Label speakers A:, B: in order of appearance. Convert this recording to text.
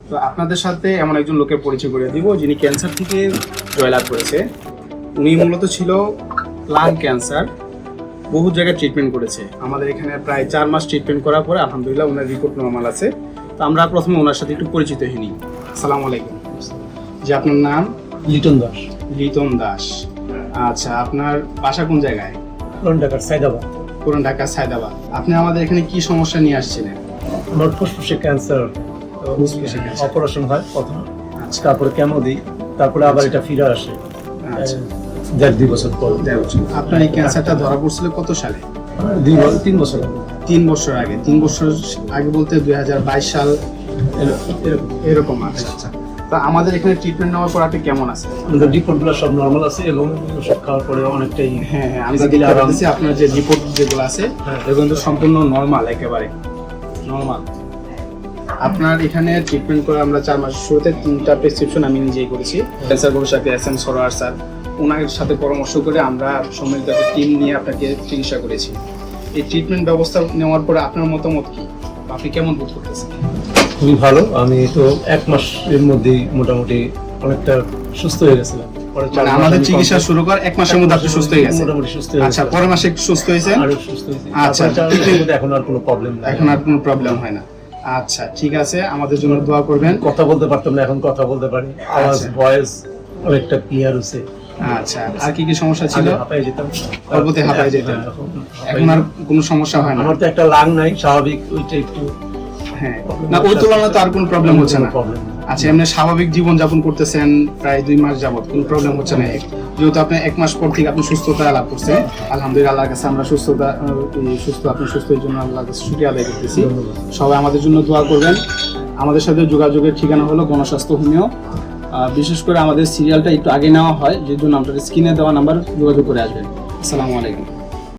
A: তো আপনাদের সাথে এমন একজন লোকের পরিচয় করে দিব যিনি ক্যান্সার থেকে জয়লাভ করেছে। উনি মূলত ছিল লাং ক্যান্সার, বহু জায়গায় ট্রিটমেন্ট করেছে। আমাদের এখানে প্রায় 4 মাস ট্রিটমেন্ট করার পরে আলহামদুলিল্লাহ ওনার রিপোর্ট নরমাল আছে। তো আমরা প্রথমে ওনার সাথে একটু পরিচিত হয়ে নিই। আসসালামু আলাইকুম। যে আপনার নাম?
B: লিটন দাস।
A: লিটন দাস। আচ্ছা, আপনার বাসা কোন জায়গায়?
B: পুরান ঢাকার সাইদাবাদ।
A: পুরান ঢাকা সায়দাবাদ। আপনি আমাদের এখানে কি সমস্যা নিয়ে আসছিলেন?
B: আমার ফুসফুসে ক্যান্সার,
A: ফুসফুসে ক্যান্সার।
B: অপারেশন হয় প্রথম,
A: আচ্ছা,
B: তারপরে কেমো দিই, তারপরে আবার এটা ফিরে আসে
A: আচ্ছা।
B: 1.5-2 বছর পর।
A: আপনার এই ক্যান্সারটা ধরা পড়ছিল কত সালে?
B: 3 বছর আগে।
A: 3 বছর আগে। 3 বছর আগে বলতে 2022 সাল এরকম। আচ্ছা আচ্ছা। তা আমাদের এখানে ট্রিটমেন্ট নেওয়ার পর আপনি কেমন আছেন?
B: আমাদের রিপোর্টগুলো সব নর্মাল আছে এবং ওষুধ খাওয়ার পরে অনেকটাই
A: হ্যাঁ, আমরা দেখতে পাচ্ছি আপনার যে রিপোর্ট যেগুলো আছে এগুলো কিন্তু সম্পূর্ণ নরমাল, একেবারে নরমাল। আপনার এখানে ট্রিটমেন্ট করে আমরা 4 মাস শুরুতে 3টা প্রেসক্রিপশন আমি নিজেই করেছি। ক্যান্সার গবেষক এস এম সরোয়ার স্যার, ওনার সাথে পরামর্শ করে আমরা সম্মিলিত একটা টিম নিয়ে আপনাকে চিকিৎসা করেছি। এই ট্রিটমেন্ট ব্যবস্থা নেওয়ার পরে আপনার মতামত কি? আপনি কেমন বোধ করতেছেন?
B: খুবই ভালো। আমি তো 1 মাসের মধ্যেই মোটামুটি অনেকটা সুস্থ হয়ে গেছিলাম। পরে 4 মাস
A: আমাদের চিকিৎসা শুরু কর 1 মাসের মধ্যে আপনি সুস্থ হয়ে গেছেন?
B: মোটামুটি সুস্থ হয়ে
A: আচ্ছা,
B: গেছি।
A: পরের মাসে সুস্থ হয়েছেন?
B: আরো সুস্থ হয়েছি।
A: আচ্ছা,
B: আচ্ছা, 4 মাসের মধ্যে এখন আর কোনো প্রবলেম নাই।
A: এখন আর কোনো প্রবলেম হয় না। আচ্ছা, ঠিক আছে, আমাদের জন্য দোয়া করবেন।
B: কথা বলতে পারতাম না, এখন কথা বলতে পারি। আওয়াজ,
A: আচ্ছা।
B: ভয়েস অনেকটা ক্লিয়ার হচ্ছে।
A: আচ্ছা, আর কি কি সমস্যা ছিল?
B: আগে হাঁপায়ে যেতাম,
A: অল্পতে হাঁপায়ে যেতেন।
B: হ্যাঁ,
A: এখন আর কোনো সমস্যা হয় না?
B: আমার তো একটা লাং নাই, স্বাভাবিক, ওইটা একটু
A: হ্যাঁ, না ওই তুলনায় তো আর কোনো প্রবলেম হচ্ছে না।
B: প্রবলেম।
A: আচ্ছা, এমনি স্বাভাবিক জীবন যাপন করতেছেন প্রায় 2 মাস যাবত, কোনো প্রবলেম হচ্ছে না? যেহেতু আপনি 1 মাস পর থেকে আপনি সুস্থতা লাভ করছেন, আলহামদুলিল্লাহ আল্লাহর কাছে আমরা আপনি সুস্থের জন্য আল্লাহর কাছে শুকরিয়া আদায় করতেছি। সবাই আমাদের জন্য দোয়া করবেন। আমাদের সাথে যোগাযোগের ঠিকানা হলো গণস্বাস্থ্য হোমিও। বিশেষ করে আমাদের সিরিয়ালটা একটু আগে নেওয়া হয়, যে জন্য আপনাদের স্ক্রিনে দেওয়া নাম্বার যোগাযোগ করে আসবেন। আসসালামু আলাইকুম।